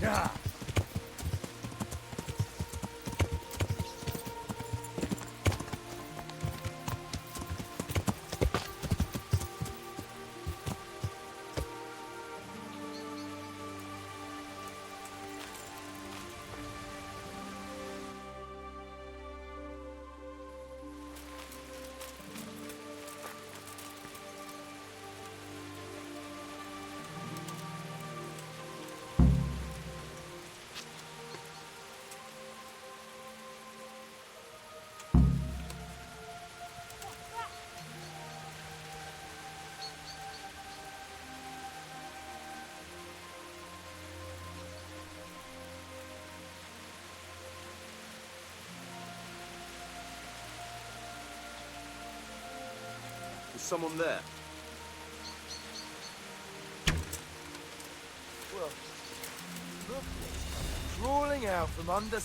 Yeah. Is someone there? Well, look, crawling out from under.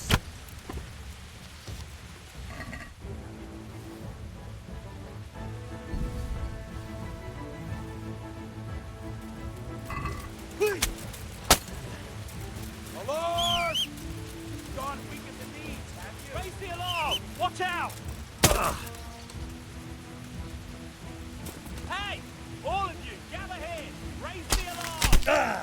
Alarm! Gone weakened the knees, have you? Raise the alarm! Watch out! Hey! All of you, gather here! Raise the alarm!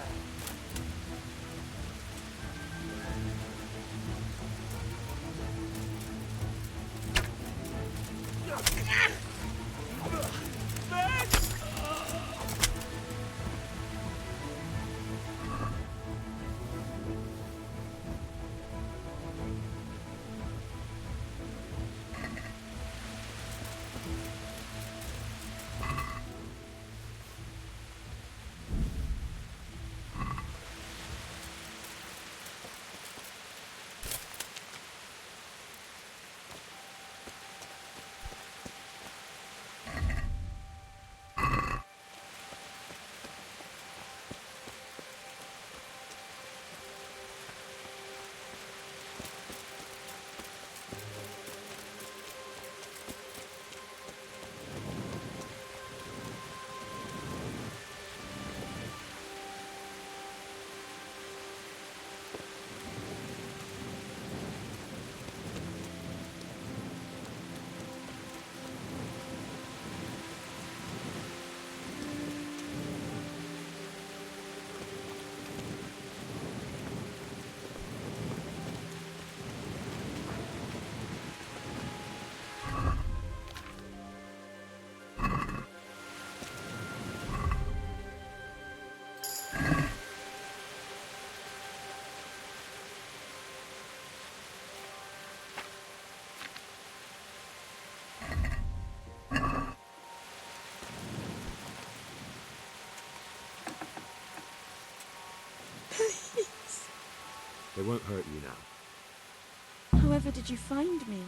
They won't hurt you now. However did you find me?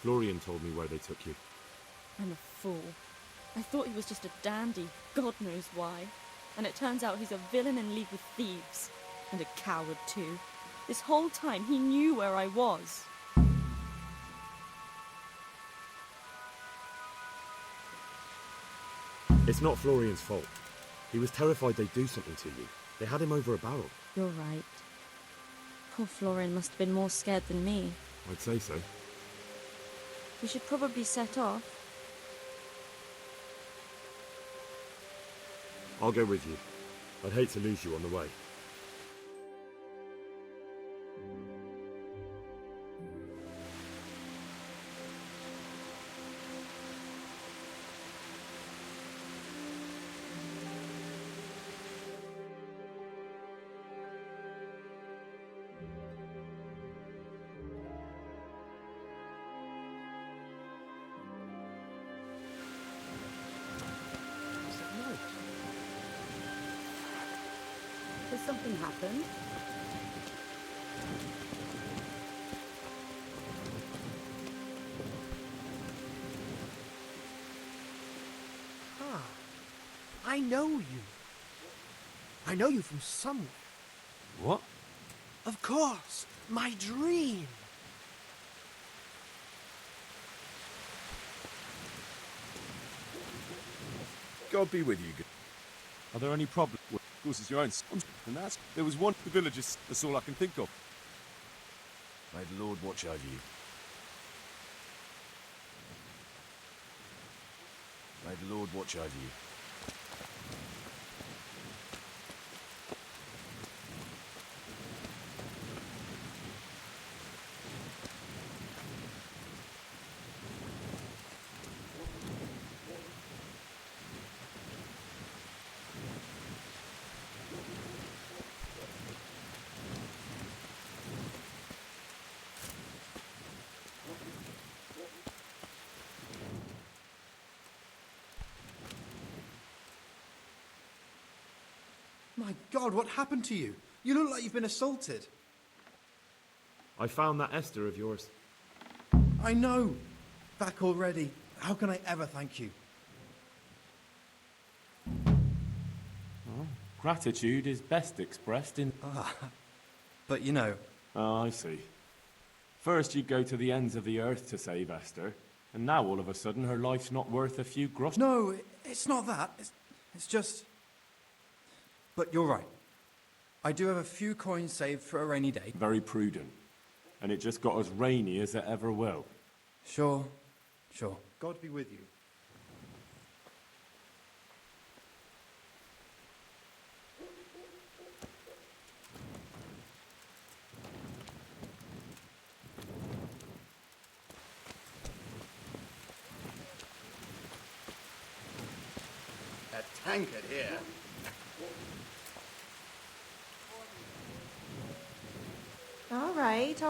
Florian told me where they took you. I'm a fool. I thought he was just a dandy, God knows why. And it turns out he's a villain in league with thieves. And a coward too. This whole time he knew where I was. It's not Florian's fault. He was terrified they'd do something to you. They had him over a barrel. You're right. Poor Florian must have been more scared than me. I'd say so. We should probably set off. I'll go with you. I'd hate to lose you on the way. Has something happened? Ah, I know you. I know you from somewhere. What? Of course, my dream. God be with you. Are there any problems? course, it's your own son, and that's... There was one... The villagers, that's all I can think of. May the Lord watch over you. May the Lord watch over you. My God, what happened to you? You look like you've been assaulted. I found that Esther of yours. I know. Back already. How can I ever thank you? Gratitude is best expressed in... But you know... Oh, I see. First you go to the ends of the earth to save Esther, and now all of a sudden her life's not worth a few grosh... No, it's not that. It's just... But you're right. I do have a few coins saved for a rainy day. Very prudent. And it just got as rainy as it ever will. Sure. God be with you. A tankard here. All right.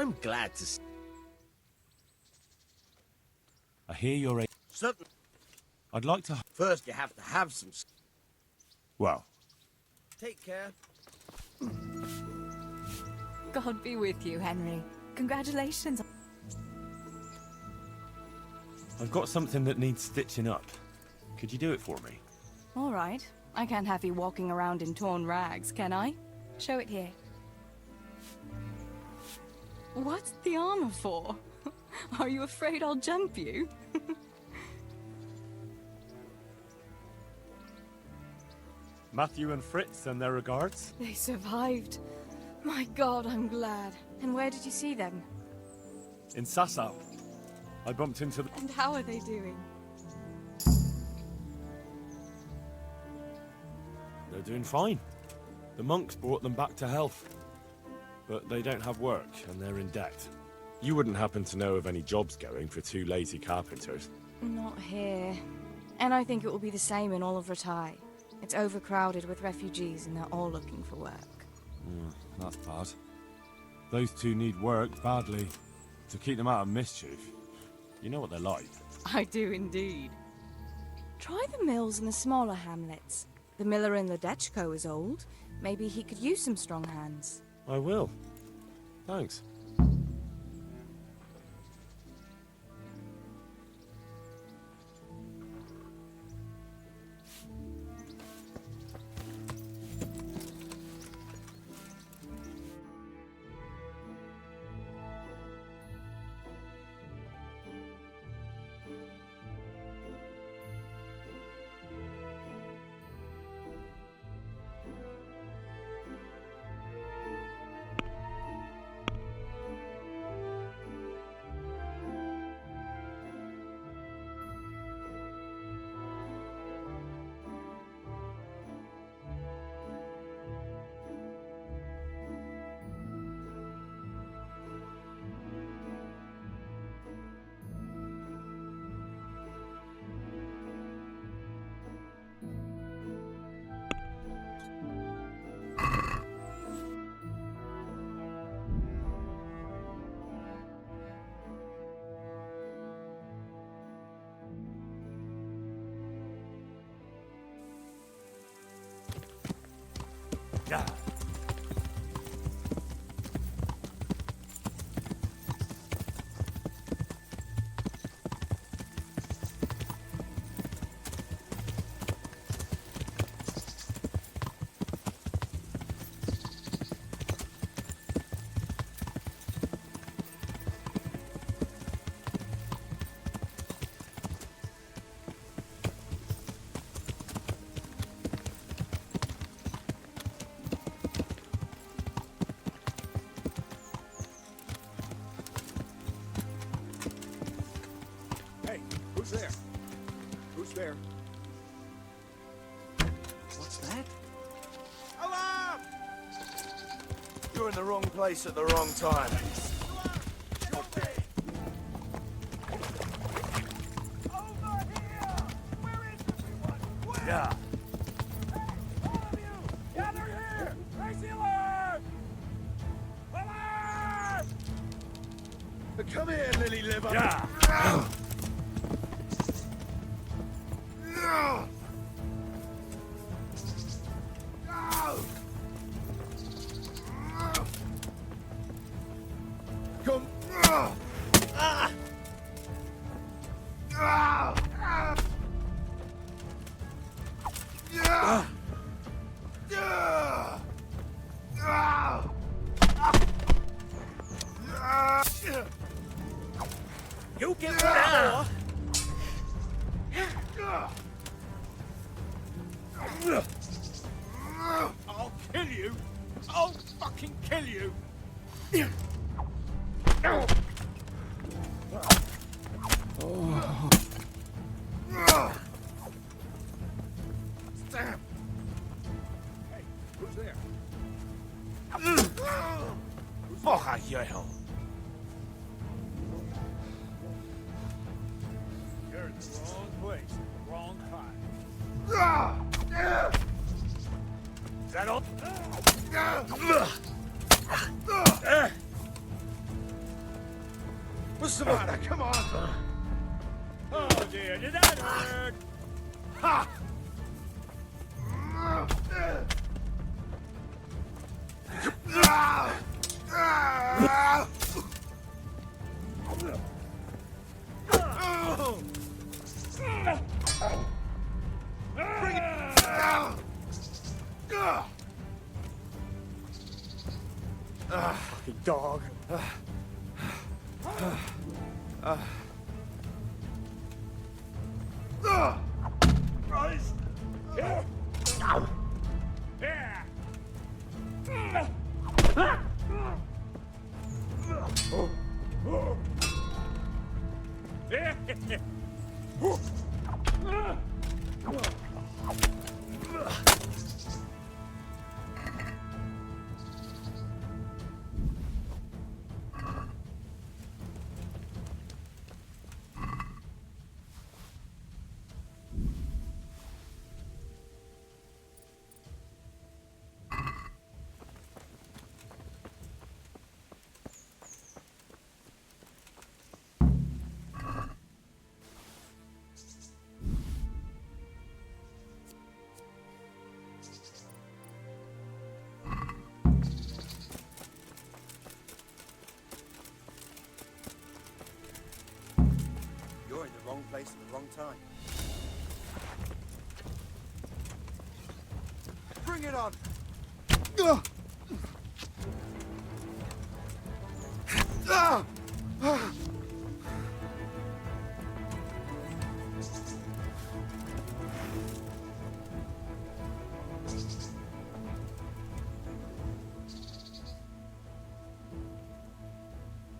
I'm glad to see. I hear you're a... Certain. I'd like to... First, you have to have some. Well, Take care. God be with you, Henry. Congratulations. I've got something that needs stitching up. Could you do it for me? All right. I can't have you walking around in torn rags, can I? Show it here. What's the armor for? Are you afraid I'll jump you? Matthew and Fritz send their regards. They survived. My God, I'm glad. And where did you see them? In Sasau. I bumped into them. And how are they doing? They're doing fine. The monks brought them back to health. But they don't have work, and they're in debt. You wouldn't happen to know of any jobs going for two lazy carpenters? Not here. And I think it will be the same in all of Ratai. It's overcrowded with refugees, and they're all looking for work. That's bad. Those two need work badly. To keep them out of mischief. You know what they're like. I do indeed. Try the mills in the smaller hamlets. The miller in Ledechko is old. Maybe he could use some strong hands. I will. Thanks. Yeah. Who's there? Who's there? What's that? Alarm! You're in the wrong place at the wrong time. Over here! Where is everyone? Where? Yeah. Hey, all of you! Gather here! Raise the alarm! Alarm! Come here, lily liver. Yeah! Come. You get down! I'll kill you! I'll fucking kill you! Damn. Hey, who's there? Fuck you, hell. You're in the wrong place at the wrong time. Is that all? What's the matter? Come on! Oh dear, did that hurt? Ha! Bring it! Fucking dog. Christ! Yeah. You're in the wrong place at the wrong time. Bring it on!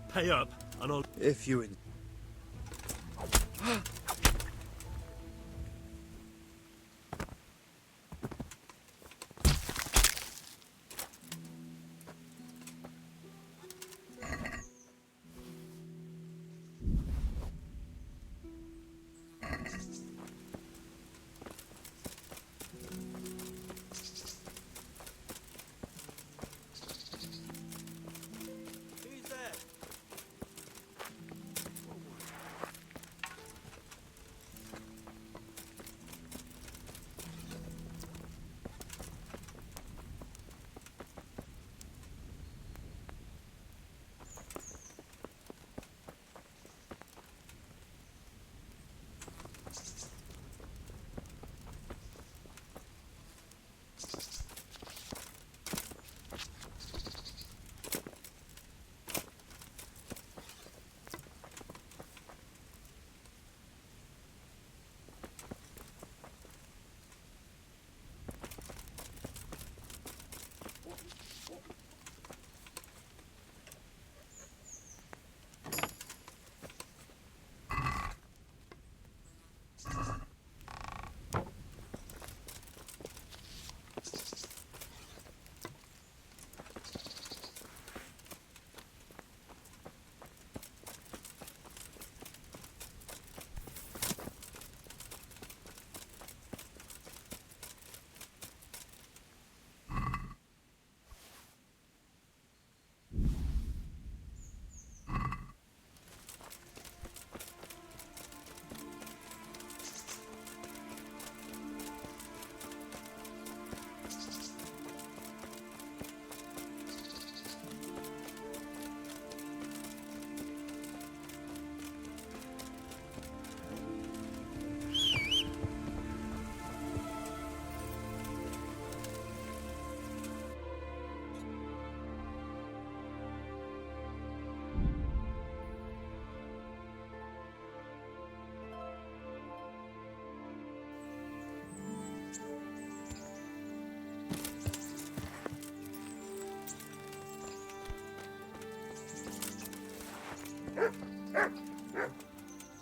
Pay up, and I'll... If you in... Who's there?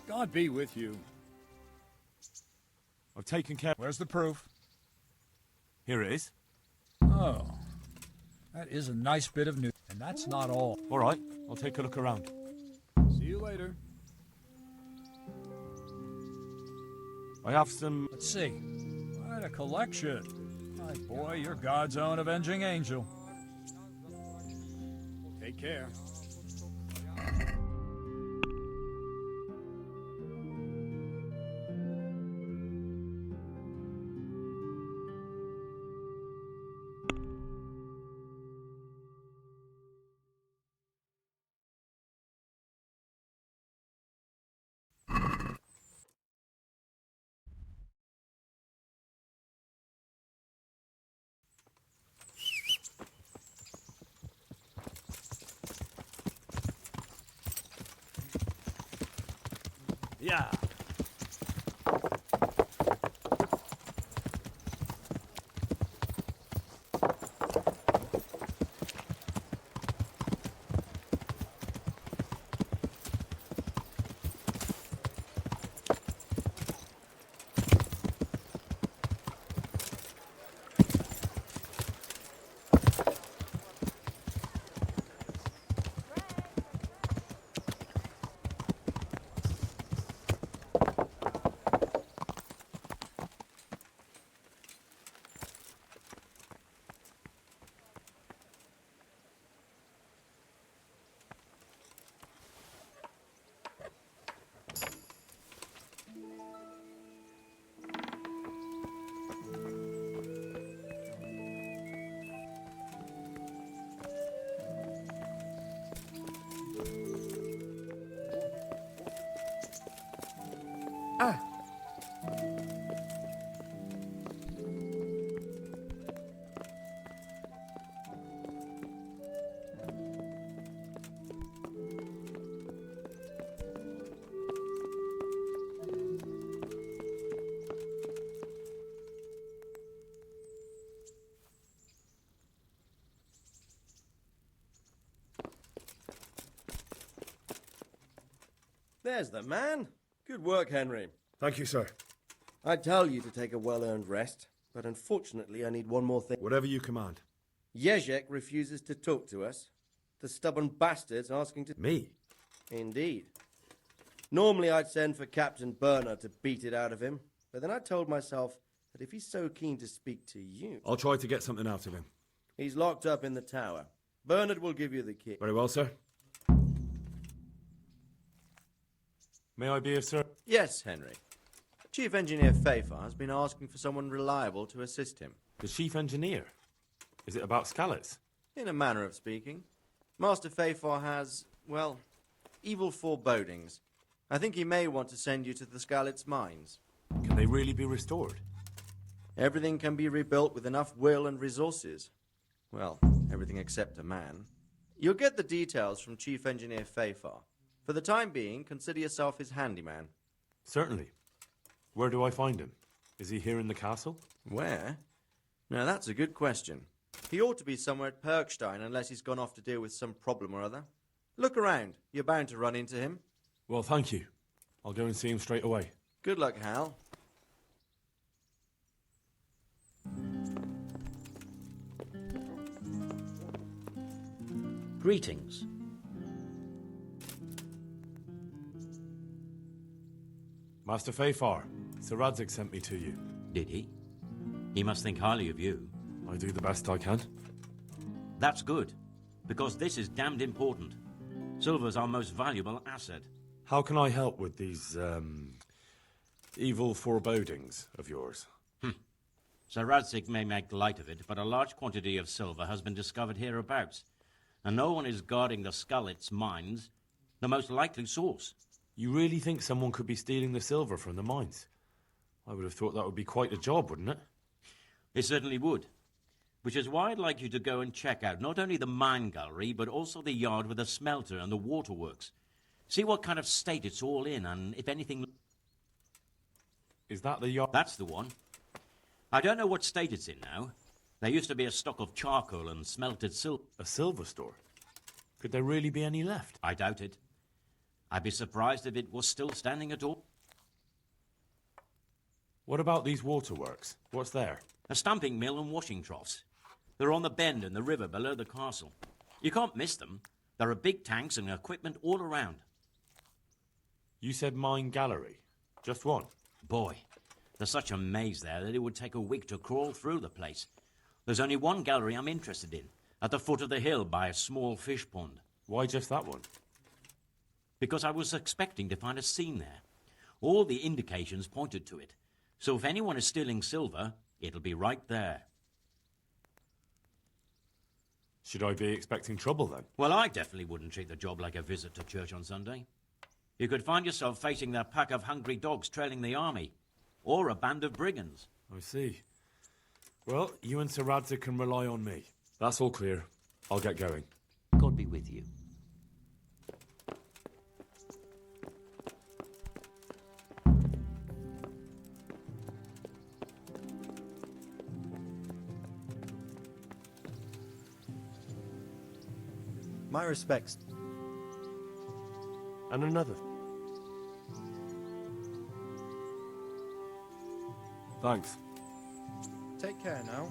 God be with you. I've taken care... Where's the proof? Here it is. Oh. That is a nice bit of news. And that's not all. All right, I'll take a look around. See you later. I have some... Let's see. What a collection. My boy, you're God's own avenging angel. Take care. Yeah. There's the man. Good work, Henry. Thank you, sir. I'd tell you to take a well-earned rest, but unfortunately I need one more thing. Whatever you command. Jezek refuses to talk to us. The stubborn bastard's asking to... Me? Indeed. Normally I'd send for Captain Burner to beat it out of him, but then I told myself that if he's so keen to speak to you... I'll try to get something out of him. He's locked up in the tower. Bernard will give you the key. Very well, sir. May I be of service? Yes, Henry. Chief Engineer Fafar has been asking for someone reliable to assist him. The chief engineer? Is it about Skallets? In a manner of speaking. Master Fafar has, well, evil forebodings. I think he may want to send you to the Skallets mines. Can they really be restored? Everything can be rebuilt with enough will and resources. Well, everything except a man. You'll get the details from Chief Engineer Fafar. For the time being, consider yourself his handyman. Certainly. Where do I find him? Is he here in the castle? Where? Now that's a good question. He ought to be somewhere at Perkstein unless he's gone off to deal with some problem or other. Look around. You're bound to run into him. Well, thank you. I'll go and see him straight away. Good luck, Hal. Greetings. Master Fafar, Sir Radzig sent me to you. Did he? He must think highly of you. I do the best I can. That's good, because this is damned important. Silver's our most valuable asset. How can I help with these, evil forebodings of yours? Sir Radzig may make light of it, but a large quantity of silver has been discovered hereabouts, and no one is guarding the Skallets mines, the most likely source. You really think someone could be stealing the silver from the mines? I would have thought that would be quite a job, wouldn't it? It certainly would. Which is why I'd like you to go and check out not only the mine gallery, but also the yard with the smelter and the waterworks. See what kind of state it's all in, and if anything... Is that the yard? That's the one. I don't know what state it's in now. There used to be a stock of charcoal and smelted silver. A silver store? Could there really be any left? I doubt it. I'd be surprised if it was still standing at all. What about these waterworks? What's there? A stamping mill and washing troughs. They're on the bend in the river below the castle. You can't miss them. There are big tanks and equipment all around. You said mine gallery. Just one? Boy, there's such a maze there that it would take a week to crawl through the place. There's only one gallery I'm interested in, at the foot of the hill by a small fish pond. Why just that one? Because I was expecting to find a scene there. All the indications pointed to it. So if anyone is stealing silver, it'll be right there. Should I be expecting trouble then? Well, I definitely wouldn't treat the job like a visit to church on Sunday. You could find yourself facing that pack of hungry dogs trailing the army, or a band of brigands. I see. Well, you and Sir Radzig can rely on me. That's all clear. I'll get going. God be with you. My respects. And another. Thanks. Take care now.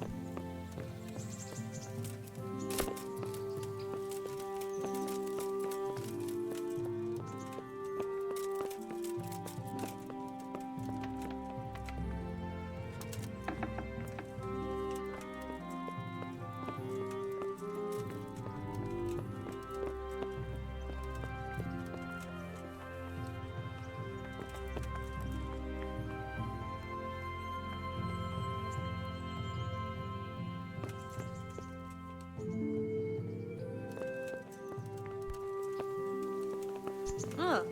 Ugh.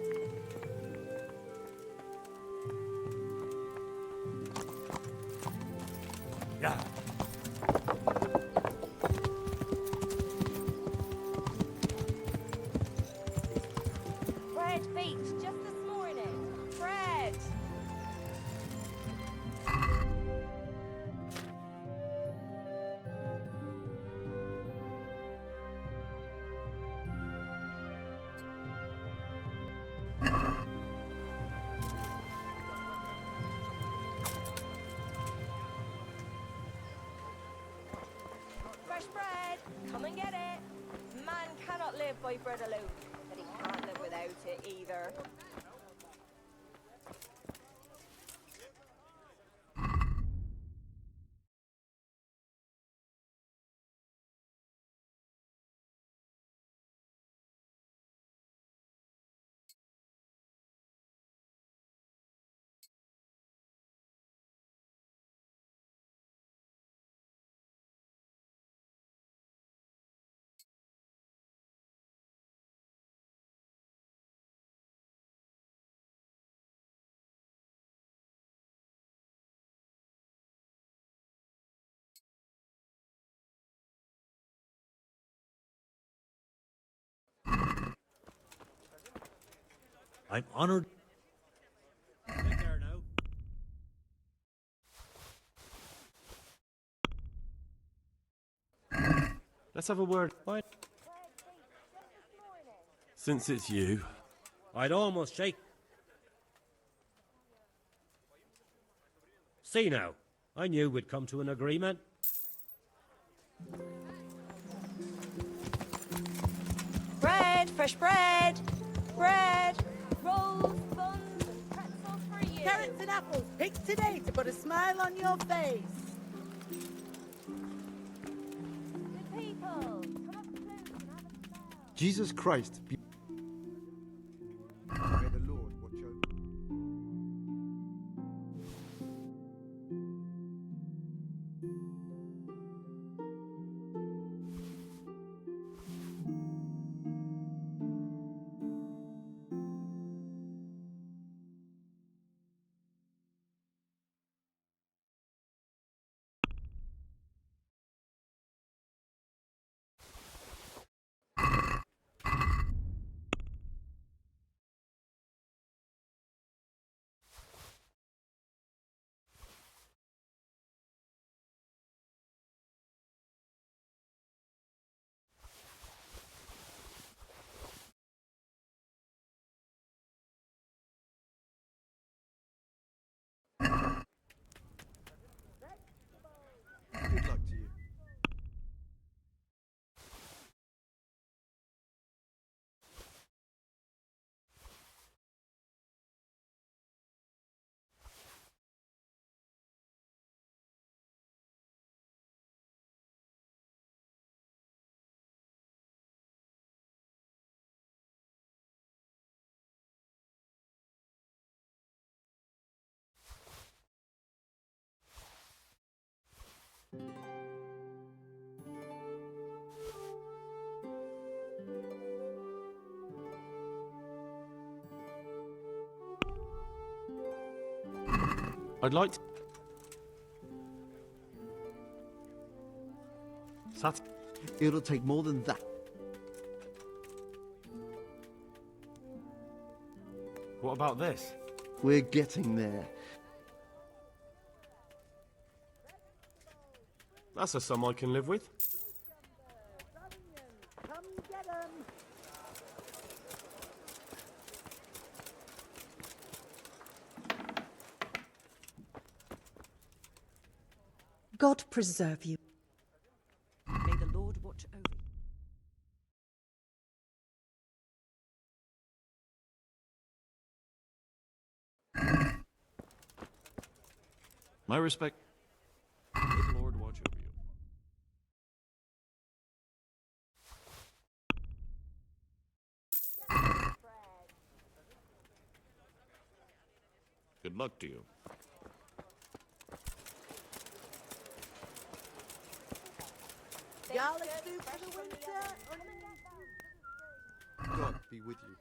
Yeah. Fred Beach, just this morning. Fred! Fresh bread! Come and get it! Man cannot live by bread alone, but he can't live without it either. I'm honored. Take care now. Let's have a word. Why? Since it's you. I'd almost shake. See now, I knew we'd come to an agreement. Bread! Fresh bread! Bread! Rolls, buns, and pretzels for you! Carrots and apples picked today to put a smile on your face. Good people, come up close and have a smell. Jesus Christ. May the Lord watch over. Good luck to you. I'd like to... It'll take more than that. What about this? We're getting there. That's a sum I can live with. Come get 'em. God preserve you. May the Lord watch over you. My respect. May the Lord watch over you. Good luck to you. Y'all excuse for the winter? God be with you.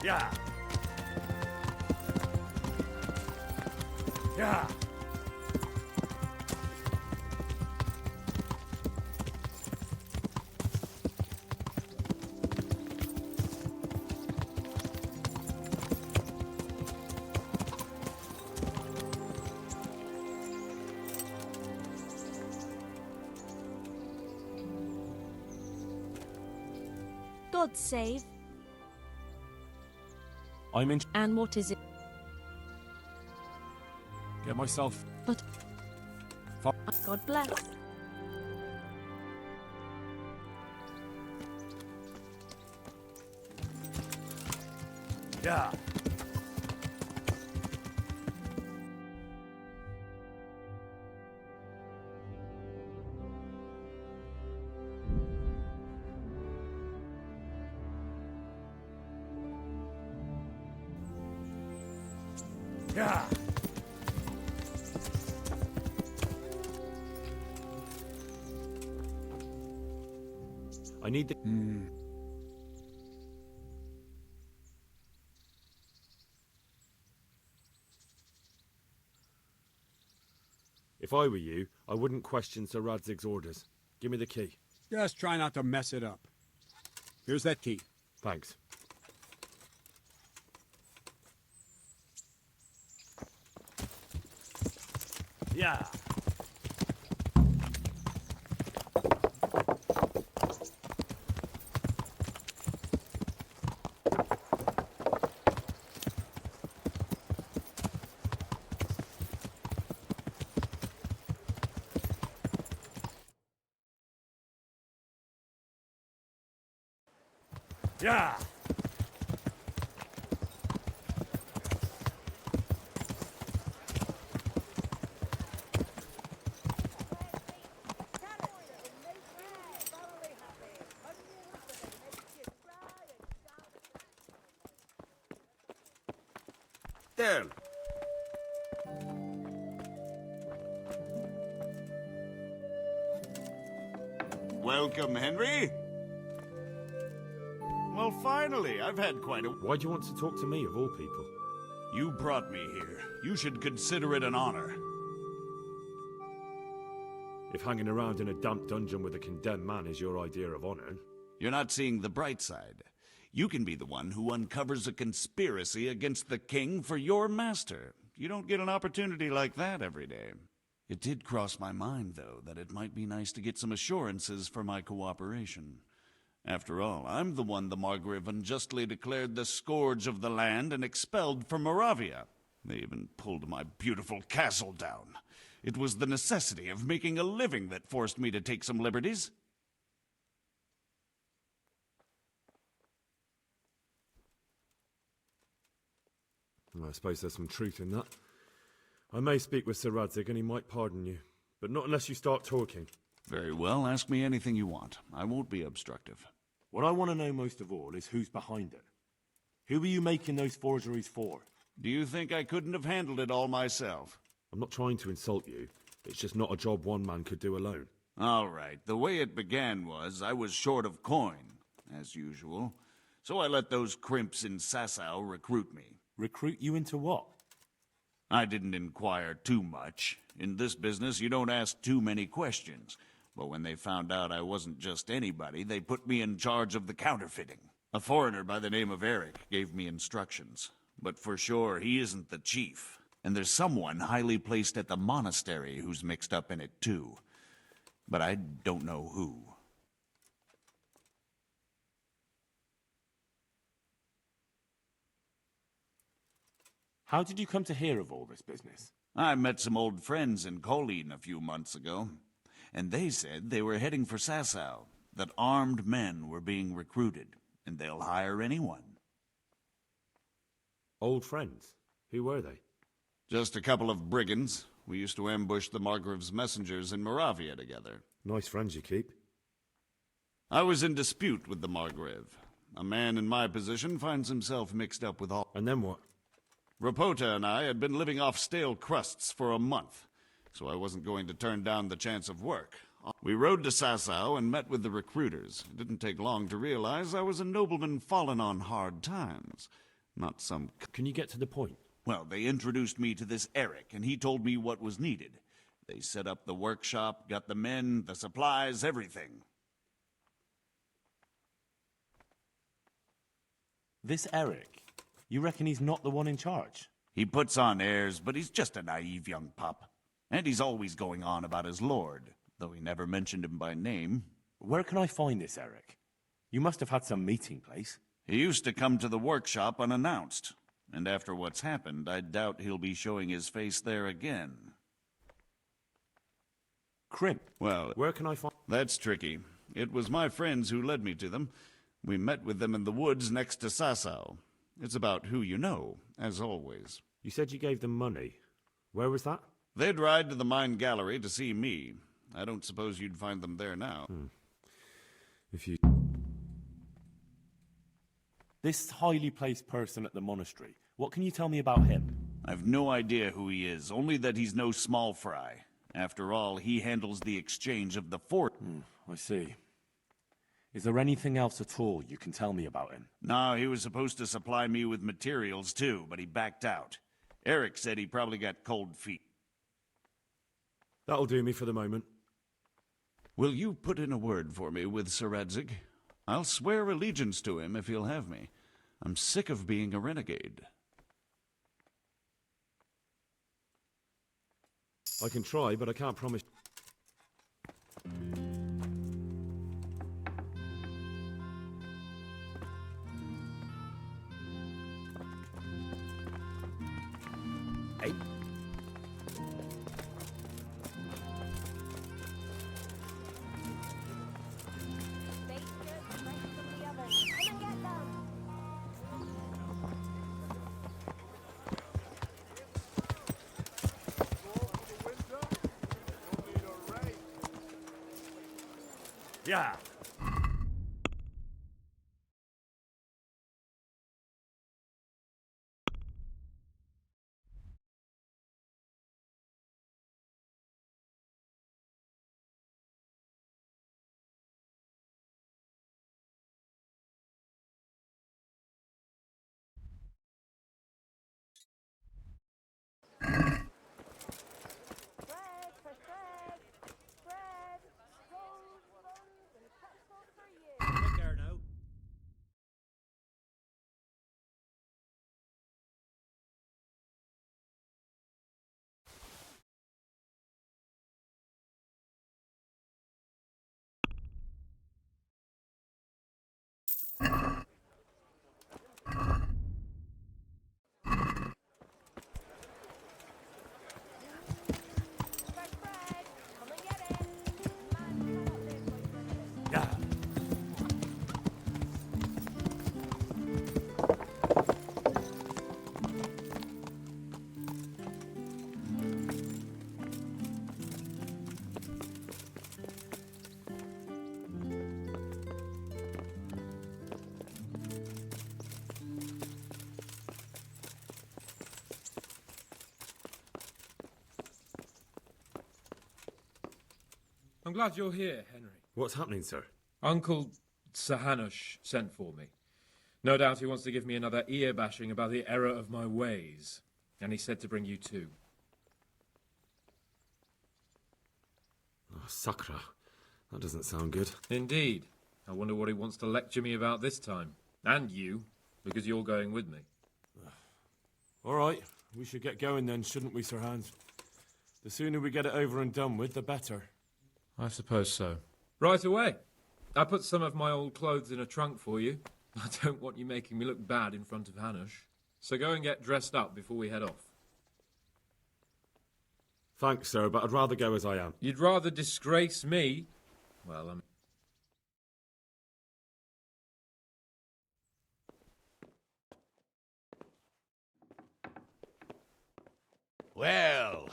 Yeah. Yeah. God save. I'm in. And what is it? Get myself. But God bless. Yeah. Yeah. I need the. If I were you, I wouldn't question Sir Radzig's orders. Give me the key. Just try not to mess it up. Here's that key. Thanks. Yeah. Yeah! There! Welcome, Henry. Well, finally, I've had quite a... Why do you want to talk to me, of all people? You brought me here. You should consider it an honor. If hanging around in a damp dungeon with a condemned man is your idea of honor... You're not seeing the bright side. You can be the one who uncovers a conspiracy against the king for your master. You don't get an opportunity like that every day. It did cross my mind, though, that it might be nice to get some assurances for my cooperation. After all, I'm the one the Margrave unjustly declared the scourge of the land and expelled from Moravia. They even pulled my beautiful castle down. It was the necessity of making a living that forced me to take some liberties. I suppose there's some truth in that. I may speak with Sir Radzig and he might pardon you, but not unless you start talking. Very well, ask me anything you want. I won't be obstructive. What I want to know most of all is who's behind it. Who are you making those forgeries for? Do you think I couldn't have handled it all myself? I'm not trying to insult you. It's just not a job one man could do alone. All right, the way it began was I was short of coin, as usual. So I let those crimps in Sasau recruit me. Recruit you into what? I didn't inquire too much. In this business, you don't ask too many questions. But when they found out I wasn't just anybody, they put me in charge of the counterfeiting. A foreigner by the name of Eric gave me instructions. But for sure, he isn't the chief. And there's someone highly placed at the monastery who's mixed up in it too. But I don't know who. How did you come to hear of all this business? I met some old friends in Colleen a few months ago, and they said they were heading for Sasau, that armed men were being recruited, and they'll hire anyone. Old friends? Who were they? Just a couple of brigands. We used to ambush the Margrave's messengers in Moravia together. Nice friends you keep. I was in dispute with the Margrave. A man in my position finds himself mixed up with all... And then what? Rapota and I had been living off stale crusts for a month, so I wasn't going to turn down the chance of work. We rode to Sasau and met with the recruiters. It didn't take long to realize I was a nobleman fallen on hard times, not some... Can you get to the point? Well, they introduced me to this Eric, and he told me what was needed. They set up the workshop, got the men, the supplies, everything. This Eric... You reckon he's not the one in charge? He puts on airs, but he's just a naive young pup. And he's always going on about his lord, though he never mentioned him by name. Where can I find this Eric? You must have had some meeting place. He used to come to the workshop unannounced. And after what's happened, I doubt he'll be showing his face there again. Crimp? Well, where can I find... That's tricky. It was my friends who led me to them. We met with them in the woods next to Sasau. It's about who you know, as always. You said you gave them money. Where was that? They'd ride to the mine gallery to see me. I don't suppose you'd find them there now. If you... This highly placed person at the monastery, what can you tell me about him? I've no idea who he is, only that he's no small fry. After all, he handles the exchange of the fort. I see. Is there anything else at all you can tell me about him? No, he was supposed to supply me with materials too, but he backed out. Eric said he probably got cold feet. That'll do me for the moment. Will you put in a word for me with Sir Radzig? I'll swear allegiance to him if he'll have me. I'm sick of being a renegade. I can try, but I can't promise... Hey. Yeah. Take care now. Yeah. I'm glad you're here, Henry. What's happening, sir? Uncle Sahanush sent for me. No doubt he wants to give me another ear-bashing about the error of my ways. And he said to bring you too. Oh, Sakra. That doesn't sound good. Indeed. I wonder what he wants to lecture me about this time. And you, because you're going with me. All right, we should get going then, shouldn't we, Sir Hans? The sooner we get it over and done with, the better. I suppose so. Right away. I put some of my old clothes in a trunk for you. I don't want you making me look bad in front of Hanush. So go and get dressed up before we head off. Thanks, sir, but I'd rather go as I am. You'd rather disgrace me? Well, Well,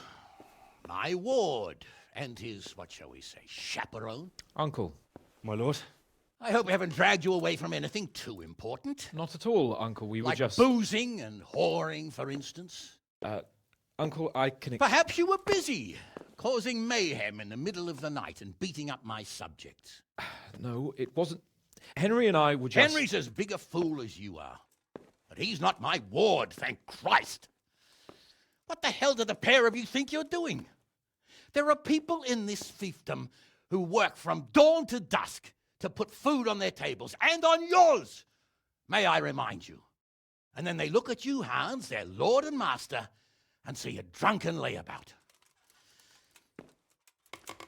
my ward and his, what shall we say, chaperone. Uncle. My lord? I hope we haven't dragged you away from anything too important. Not at all, Uncle. We were like just... boozing and whoring, for instance. Uncle, I can... Perhaps you were busy, causing mayhem in the middle of the night and beating up my subjects. No, it wasn't... Henry and I were just... Henry's as big a fool as you are. But he's not my ward, thank Christ. What the hell do the pair of you think you're doing? There are people in this fiefdom who work from dawn to dusk to put food on their tables, and on yours, may I remind you. And then they look at you, Hans, their lord and master, and see a drunken layabout.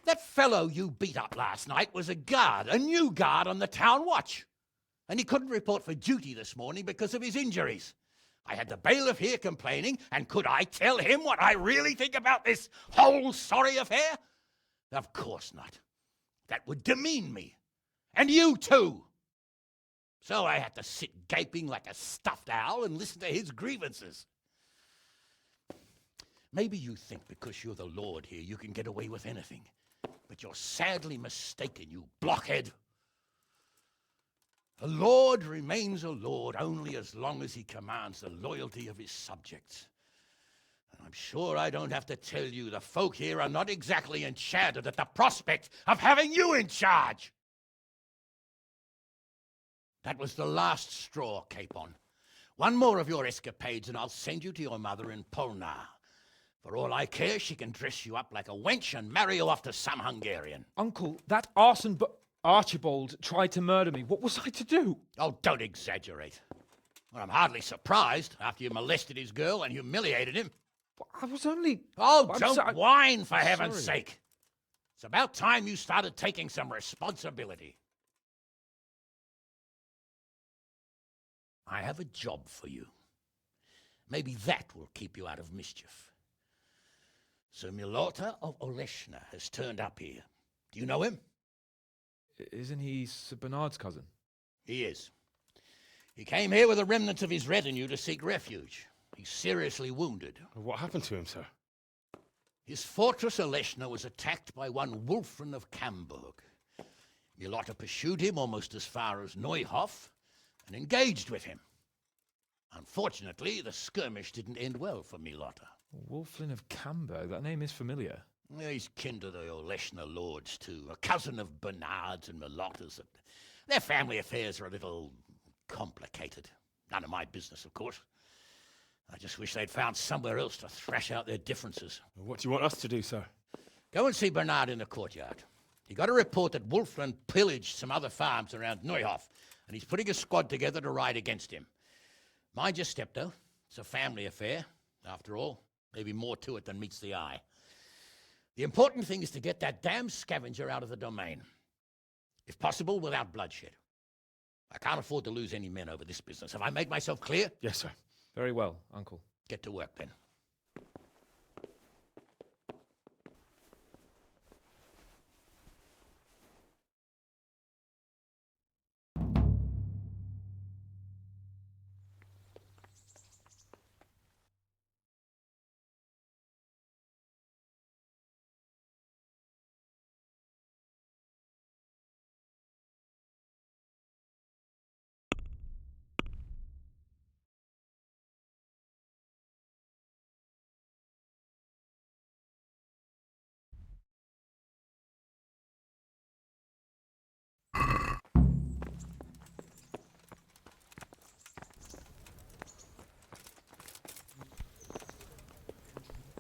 That fellow you beat up last night was a guard, a new guard on the town watch. And he couldn't report for duty this morning because of his injuries. I had the bailiff here complaining, and could I tell him what I really think about this whole sorry affair? Of course not. That would demean me. And you too. So I had to sit gaping like a stuffed owl and listen to his grievances. Maybe you think because you're the lord here you can get away with anything. But you're sadly mistaken, you blockhead. A lord remains a lord only as long as he commands the loyalty of his subjects. And I'm sure I don't have to tell you the folk here are not exactly enchanted at the prospect of having you in charge. That was the last straw, Capon. One more of your escapades and I'll send you to your mother in Polnar. For all I care, she can dress you up like a wench and marry you off to some Hungarian. Uncle, that arson Archibald tried to murder me. What was I to do? Oh, don't exaggerate. Well, I'm hardly surprised after you molested his girl and humiliated him. I was only... Oh, don't whine, for heaven's sorry. sake. It's about time you started taking some responsibility. I have a job for you. Maybe that will keep you out of mischief. Sir Milota of Oleshna has turned up here. Do you know him? Isn't he Sir Bernard's cousin? He is. He came here with the remnants of his retinue to seek refuge. He's seriously wounded. What happened to him, sir? His fortress Oleshna was attacked by one Wulfrin of Camburg. Milotta pursued him almost as far as Neuhof and engaged with him. Unfortunately, the skirmish didn't end well for Milotta. Wulflin of Cambo, that name is familiar. Yeah, he's kin to the Oleshna lords, too. A cousin of Bernard's and Milotta's. Their family affairs are a little complicated. None of my business, of course. I just wish they'd found somewhere else to thrash out their differences. What do you want us to do, sir? Go and see Bernard in the courtyard. He got a report that Wulflin pillaged some other farms around Neuhof, and he's putting a squad together to ride against him. Mind your step, though. It's a family affair. After all, maybe more to it than meets the eye. The important thing is to get that damn scavenger out of the domain. If possible, without bloodshed. I can't afford to lose any men over this business. Have I made myself clear? Yes, sir. Very well, Uncle. Get to work, then.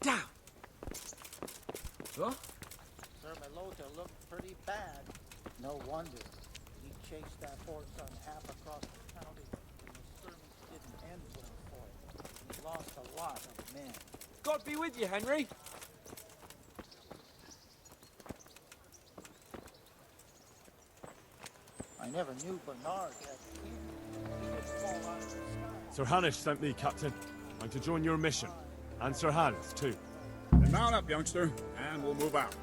Down! What? Sir Milotta looked pretty bad. No wonder. He chased that horse on half across the county, and the skirmish didn't end well for him. He lost a lot of men. God be with you, Henry. I never knew Bernard had kin. He would fall out of the sky. Sir Hanish sent me, Captain. I'm to join your mission. And Sir Hans, too. Then mount up, youngster, and we'll move out.